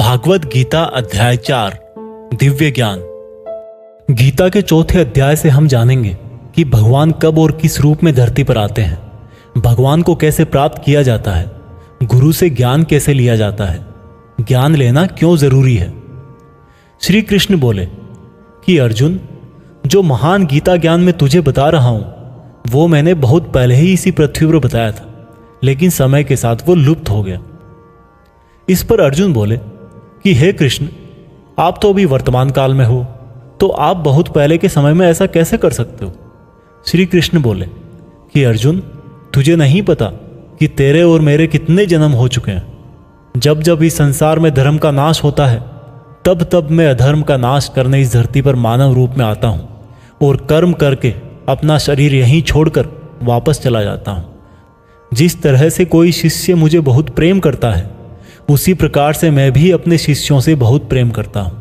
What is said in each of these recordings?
भागवत गीता अध्याय 4 दिव्य ज्ञान। गीता के चौथे अध्याय से हम जानेंगे कि भगवान कब और किस रूप में धरती पर आते हैं, भगवान को कैसे प्राप्त किया जाता है, गुरु से ज्ञान कैसे लिया जाता है, ज्ञान लेना क्यों जरूरी है। श्री कृष्ण बोले कि अर्जुन, जो महान गीता ज्ञान मैं तुझे बता रहा हूं वो मैंने बहुत पहले ही इसी पृथ्वी पर बताया था, लेकिन समय के साथ वो लुप्त हो गया। इस पर अर्जुन बोले कि हे कृष्ण, आप तो अभी वर्तमान काल में हो, तो आप बहुत पहले के समय में ऐसा कैसे कर सकते हो। श्री कृष्ण बोले कि अर्जुन, तुझे नहीं पता कि तेरे और मेरे कितने जन्म हो चुके हैं। जब जब इस संसार में धर्म का नाश होता है तब तब मैं अधर्म का नाश करने इस धरती पर मानव रूप में आता हूँ और कर्म करके अपना शरीर यहीं छोड़कर वापस चला जाता हूँ। जिस तरह से कोई शिष्य मुझे बहुत प्रेम करता है, उसी प्रकार से मैं भी अपने शिष्यों से बहुत प्रेम करता हूं।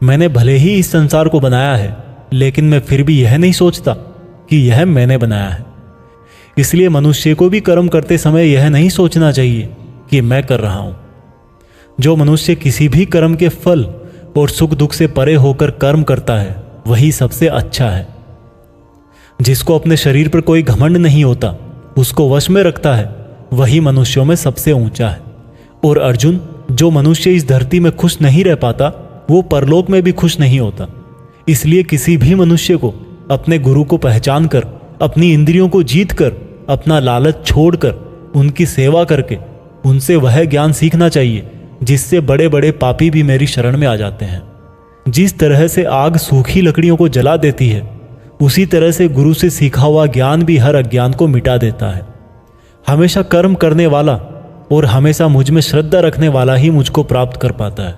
मैंने भले ही इस संसार को बनाया है, लेकिन मैं फिर भी यह नहीं सोचता कि यह मैंने बनाया है। इसलिए मनुष्य को भी कर्म करते समय यह नहीं सोचना चाहिए कि मैं कर रहा हूं। जो मनुष्य किसी भी कर्म के फल और सुख दुख से परे होकर कर्म करता है वही सबसे अच्छा है। जिसको अपने शरीर पर कोई घमंड नहीं होता, उसको वश में रखता है, वही मनुष्यों में सबसे ऊंचा है। और अर्जुन, जो मनुष्य इस धरती में खुश नहीं रह पाता वो परलोक में भी खुश नहीं होता। इसलिए किसी भी मनुष्य को अपने गुरु को पहचान कर, अपनी इंद्रियों को जीत कर, अपना लालच छोड़कर उनकी सेवा करके उनसे वह ज्ञान सीखना चाहिए जिससे बड़े बड़े पापी भी मेरी शरण में आ जाते हैं। जिस तरह से आग सूखी लकड़ियों को जला देती है, उसी तरह से गुरु से सीखा हुआ ज्ञान भी हर अज्ञान को मिटा देता है। हमेशा कर्म करने वाला और हमेशा मुझ में श्रद्धा रखने वाला ही मुझको प्राप्त कर पाता है।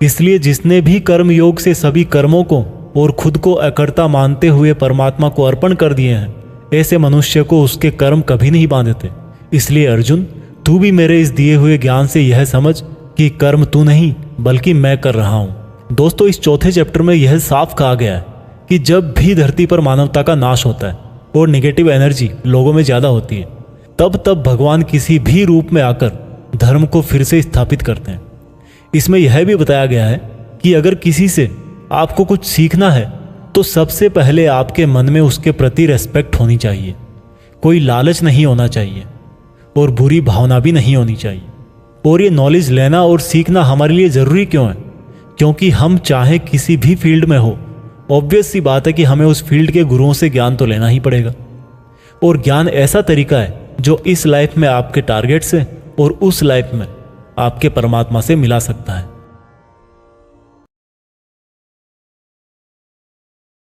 इसलिए जिसने भी कर्म योग से सभी कर्मों को और खुद को अकर्ता मानते हुए परमात्मा को अर्पण कर दिए हैं, ऐसे मनुष्य को उसके कर्म कभी नहीं बांधते। इसलिए अर्जुन, तू भी मेरे इस दिए हुए ज्ञान से यह समझ कि कर्म तू नहीं बल्कि मैं कर रहा हूँ। दोस्तों, इस चौथे चैप्टर में यह साफ कहा गया है कि जब भी धरती पर मानवता का नाश होता है और निगेटिव एनर्जी लोगों में ज़्यादा होती है, तब तब भगवान किसी भी रूप में आकर धर्म को फिर से स्थापित करते हैं। इसमें यह भी बताया गया है कि अगर किसी से आपको कुछ सीखना है तो सबसे पहले आपके मन में उसके प्रति रेस्पेक्ट होनी चाहिए, कोई लालच नहीं होना चाहिए और बुरी भावना भी नहीं होनी चाहिए। और ये नॉलेज लेना और सीखना हमारे लिए ज़रूरी क्यों है? क्योंकि हम चाहे किसी भी फील्ड में हो, ऑब्वियस सी बात है कि हमें उस फील्ड के गुरुओं से ज्ञान तो लेना ही पड़ेगा। और ज्ञान ऐसा तरीका है जो इस लाइफ में आपके टारगेट से और उस लाइफ में आपके परमात्मा से मिला सकता है।